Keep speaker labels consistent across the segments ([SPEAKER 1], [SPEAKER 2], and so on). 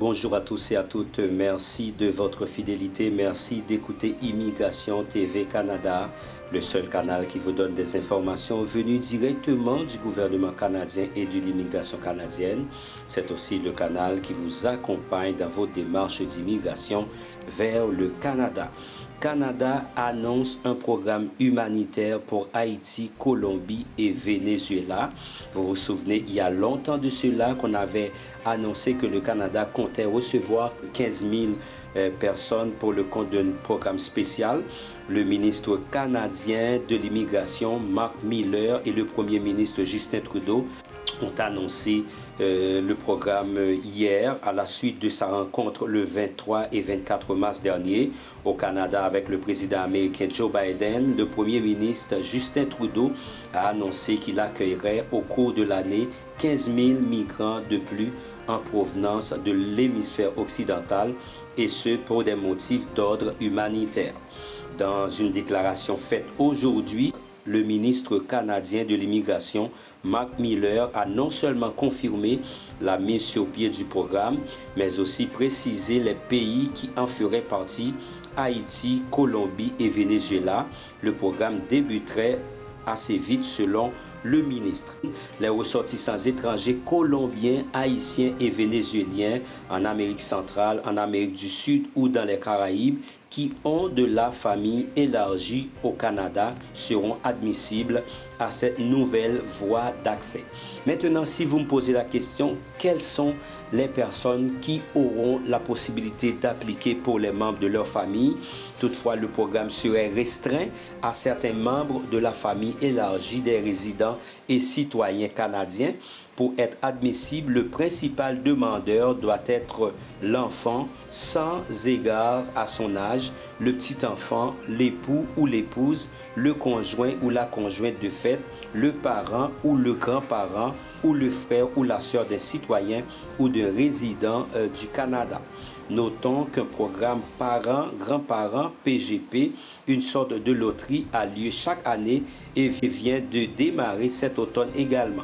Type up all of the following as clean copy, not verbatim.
[SPEAKER 1] Bonjour à tous et à toutes, merci de votre fidélité, merci d'écouter Immigration TV Canada, le seul canal qui vous donne des informations venues directement du gouvernement canadien et de l'immigration canadienne. C'est aussi le canal qui vous accompagne dans vos démarches d'immigration vers le Canada. Canada annonce un programme humanitaire pour Haïti, Colombie et Venezuela. Vous vous souvenez, il y a longtemps de cela qu'on avait annoncé que le Canada comptait recevoir 15 000 personnes pour le compte d'un programme spécial. Le ministre canadien de l'immigration, Mark Miller, et le premier ministre Justin Trudeau ont annoncé le programme hier à la suite de sa rencontre le 23 et 24 mars dernier au Canada avec le président américain Joe Biden. Le premier ministre Justin Trudeau a annoncé qu'il accueillerait au cours de l'année 15 000 migrants de plus en provenance de l'hémisphère occidental, et ce pour des motifs d'ordre humanitaire. Dans une déclaration faite aujourd'hui, le ministre canadien de l'immigration, Mark Miller, a non seulement confirmé la mise sur pied du programme, mais aussi précisé les pays qui en feraient partie: Haïti, Colombie et Venezuela. Le programme débuterait assez vite selon le ministre. Les ressortissants étrangers colombiens, haïtiens et vénézuéliens en Amérique centrale, en Amérique du Sud ou dans les Caraïbes qui ont de la famille élargie au Canada seront admissibles à cette nouvelle voie d'accès. Maintenant, si vous me posez la question, quelles sont les personnes qui auront la possibilité d'appliquer pour les membres de leur famille? Toutefois, le programme serait restreint à certains membres de la famille élargie des résidents et citoyens canadiens. Pour être admissible, le principal demandeur doit être l'enfant sans égard à son âge, le petit-enfant, l'époux ou l'épouse, le conjoint ou la conjointe de fait, le parent ou le grand-parent ou le frère ou la sœur d'un citoyen ou d'un résident du Canada. Notons qu'un programme parents-grands-parents PGP, une sorte de loterie, a lieu chaque année et vient de démarrer cet automne également.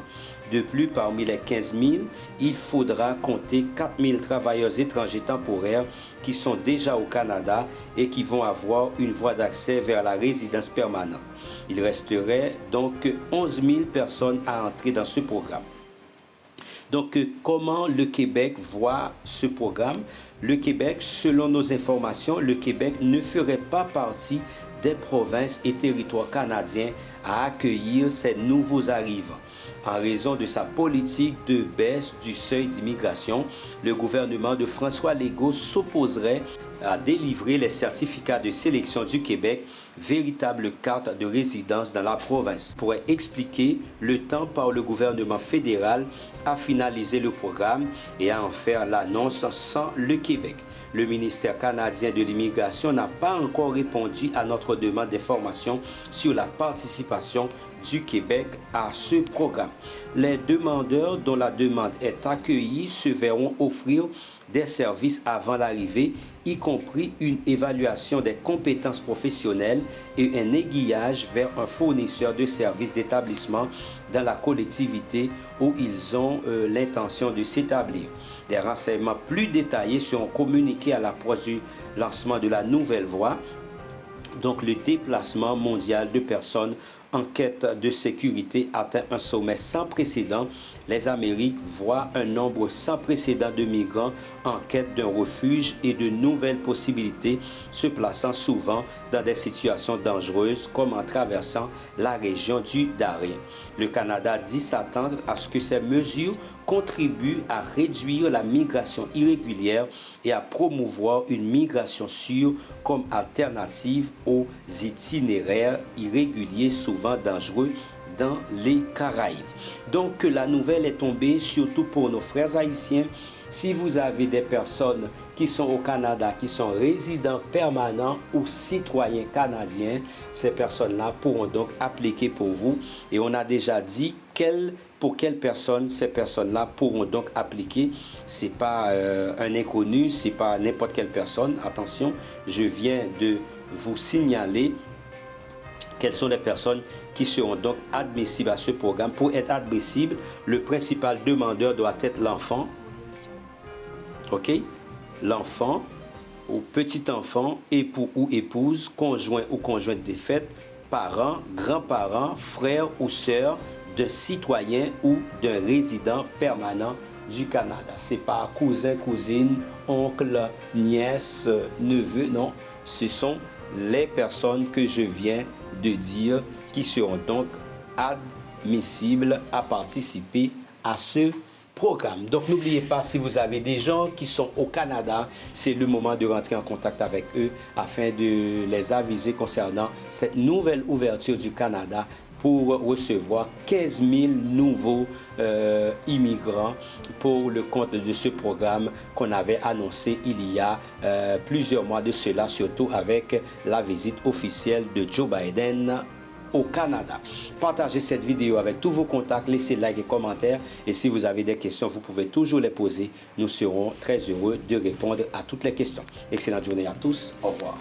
[SPEAKER 1] De plus, parmi les 15 000, il faudra compter 4 000 travailleurs étrangers temporaires qui sont déjà au Canada et qui vont avoir une voie d'accès vers la résidence permanente. Il resterait donc 11 000 personnes à entrer dans ce programme. Donc, comment le Québec voit ce programme? Le Québec, selon nos informations, le Québec ne ferait pas partie des provinces et territoires canadiens à accueillir ces nouveaux arrivants. En raison de sa politique de baisse du seuil d'immigration, le gouvernement de François Legault s'opposerait à délivrer les certificats de sélection du Québec, véritable carte de résidence dans la province. Pour expliquer le temps par le gouvernement fédéral à finaliser le programme et à en faire l'annonce sans le Québec. Le ministère canadien de l'immigration n'a pas encore répondu à notre demande d'information sur la participation du Québec à ce programme. Les demandeurs dont la demande est accueillie se verront offrir des services avant l'arrivée, y compris une évaluation des compétences professionnelles et un aiguillage vers un fournisseur de services d'établissement dans la collectivité où ils ont l'intention de s'établir. Des renseignements plus détaillés seront communiqués à l'approche du lancement de la nouvelle voie, donc le déplacement mondial de personnes en quête de sécurité atteint un sommet sans précédent. Les Amériques voient un nombre sans précédent de migrants en quête d'un refuge et de nouvelles possibilités, se plaçant souvent dans des situations dangereuses comme en traversant la région du Darien. Le Canada dit s'attendre à ce que ces mesures contribuent à réduire la migration irrégulière et à promouvoir une migration sûre comme alternative aux itinéraires irréguliers souvent dangereux dans les Caraïbes. Donc la nouvelle est tombée surtout pour nos frères haïtiens. Si vous avez des personnes qui sont au Canada, qui sont résidents permanents ou citoyens canadiens, ces personnes-là pourront donc appliquer pour vous. Et on a déjà dit pour quelles personnes ces personnes-là pourront donc appliquer. Ce n'est pas un inconnu, ce n'est pas n'importe quelle personne. Attention, je viens de vous signaler quelles sont les personnes qui seront donc admissibles à ce programme. Pour être admissible, le principal demandeur doit être l'enfant. OK? L'enfant ou petit-enfant, époux ou épouse, conjoint ou conjointe défunte, parents, grands-parents, frères ou sœurs d'un citoyen ou d'un résident permanent du Canada. Ce n'est pas cousin, cousine, oncle, nièce, neveu, non. Ce sont les personnes que je viens de dire qui seront donc admissibles à participer à ce programme. Donc n'oubliez pas, si vous avez des gens qui sont au Canada, c'est le moment de rentrer en contact avec eux afin de les aviser concernant cette nouvelle ouverture du Canada pour recevoir 15 000 nouveaux immigrants pour le compte de ce programme qu'on avait annoncé il y a plusieurs mois de cela, surtout avec la visite officielle de Joe Biden au Canada. Partagez cette vidéo avec tous vos contacts, laissez like et commentaires. Et si vous avez des questions, vous pouvez toujours les poser. Nous serons très heureux de répondre à toutes les questions. Excellente journée à tous. Au revoir.